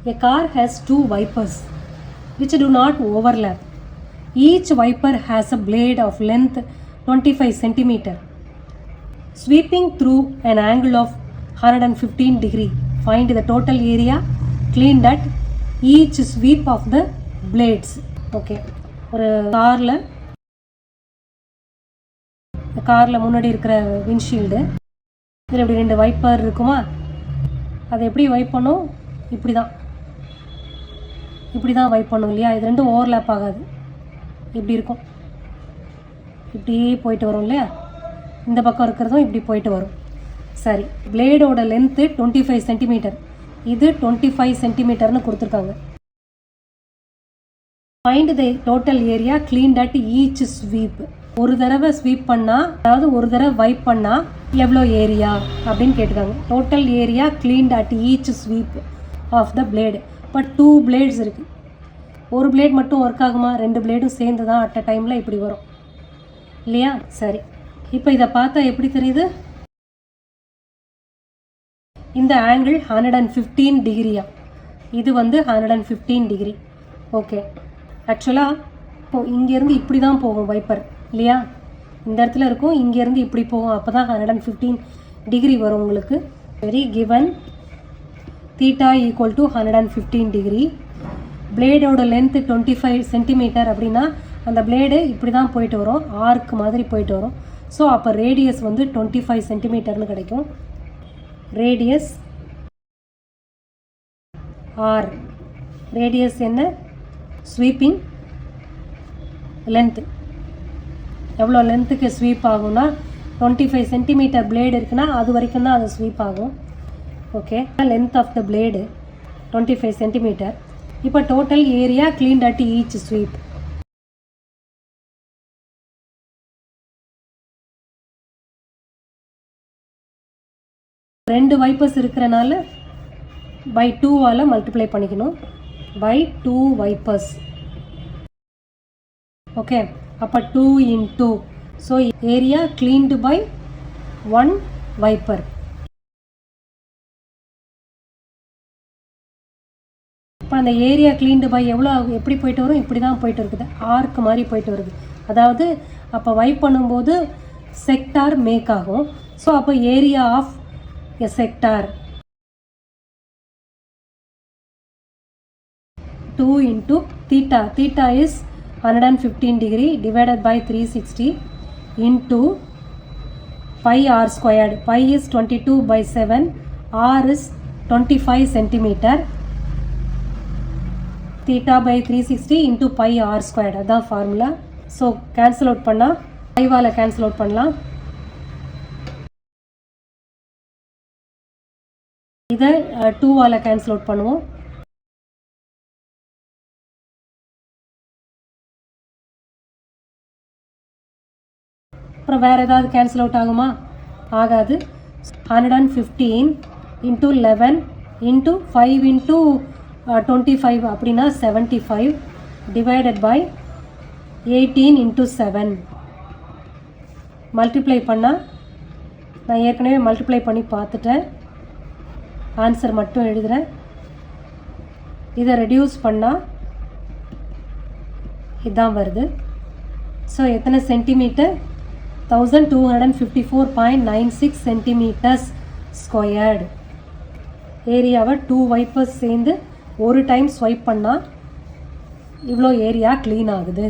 A car has two wipers which do not overlap. Each wiper has a blade of length 25 cm sweeping through an angle of 115 degree. Find the total area cleaned at each sweep of the blades. Okay, ஒரு காரில் முன்னாடி இருக்கிற windshield, இதில் இப்படி 2 wiper இருக்குமா, அதை எப்படி vibe பண்ணும், இப்படி தான் வைப் பண்ணும் இல்லையா. இது ரெண்டும் ஓவர்லேப் ஆகாது, இப்படி இருக்கும், இப்படியே போயிட்டு வரும் இல்லையா. இந்த பக்கம் இருக்கிறதும் இப்படி போயிட்டு வரும். சரி, பிளேடோட லென்த்து 25 சென்டிமீட்டர், இது 25 சென்டிமீட்டர்னு கொடுத்துருக்காங்க. Find the total area cleaned at each sweep. ஒரு தடவை ஸ்வீப் பண்ணால், அதாவது ஒரு தடவை வைப் பண்ணால் எவ்வளோ ஏரியா அப்படின்னு கேட்டுக்காங்க. Total area cleaned at each sweep of the blade. இப்போ 2 பிளேட்ஸ் இருக்குது. ஒரு பிளேட் மட்டும் ஒர்க் ஆகுமா, 2 பிளேடும் சேர்ந்து தான் அட் அ டைமில் இப்படி வரும் இல்லையா. சரி, இப்போ இதை பார்த்தா எப்படி தெரியுது, இந்த ஆங்கிள் 115 டிகிரியா, இது 115 டிகிரி. ஓகே, ஆக்சுவலாக இப்போ இங்கேருந்து இப்படி தான் போகும் வைப்பர் இல்லையா, இந்த இடத்துல இருக்கும், இங்கேருந்து இப்படி போகும், அப்போ தான் 115 டிகிரி வரும் உங்களுக்கு. சரி, given theta equal to 115 degree, பிளேடோட லென்த்து 25 சென்டிமீட்டர் அப்படின்னா அந்த பிளேடு இப்படி தான் போயிட்டு வரும், ஆர்க் மாதிரி போயிட்டு வரும். ஸோ அப்போ ரேடியஸ் 25 சென்டிமீட்டர்னு கிடைக்கும். ரேடியஸ் ஆர், ரேடியஸ் என்ன, ஸ்வீப்பிங் லென்த்து, எவ்வளோ லென்த்துக்கு ஸ்வீப் ஆகும்னா 25 சென்டிமீட்டர் பிளேடு இருக்குன்னா அது வரைக்கும் தான் அது ஸ்வீப் ஆகும். Okay, length of the blade 25 centimetre. இப்போ total area cleaned at each sweep. ரெண்டு வைப்பர்ஸ் இருக்கிறனால பை 2ஆல் மல்டிப்ளை பண்ணிக்கணும், பை 2 வைப்பர்ஸ். ஓகே, அப்போ 2 into, so area cleaned by 1 wiper. இப்போ அந்த ஏரியா cleaned by எவ்வளோ, எப்படி போயிட்டு வரும், இப்படி தான் போயிட்டு இருக்குது, ஆர்க் மாதிரி போயிட்டு வருது. அதாவது அப்போ வைப் பண்ணும்போது செக்டார் மேக் ஆகும். ஸோ அப்போ area of a sector 2 into theta, theta is 115 degree divided by 360 into pi r squared. Pi is 22/7, r is 25 centimeter. Theta by 360 into pi r squared, அதான் ஃபார்முலா. ஸோ கேன்சல் அவுட் பண்ணால் 5ஆல் cancel out பண்ணலாம். இதை 2ஆல் cancel out பண்ணுவோம். அப்புறம் வேறு ஏதாவது cancel out ஆகுமா, ஆகாது. 115 into 11 into 5 into 25 அப்படின்னா 75 டிவைடட் பை 18 into 7. மல்டிப்ளை பண்ணால், நான் ஏற்கனவே மல்டிப்ளை பண்ணி பார்த்துட்டேன், ஆன்சர் மட்டும் எழுதுகிறேன். இதை ரெடியூஸ் பண்ணால் இதுதான் வருது. ஸோ எத்தனை சென்டிமீட்டர், 1254.96 சென்டிமீட்டர்ஸ் ஸ்கொயர்டு. ஏரியாவை 2 வைப்பர்ஸ் சேர்ந்து ஒரு டைம் ஸ்வைப் பண்ணால் இவ்வளோ ஏரியா க்ளீன் ஆகுது.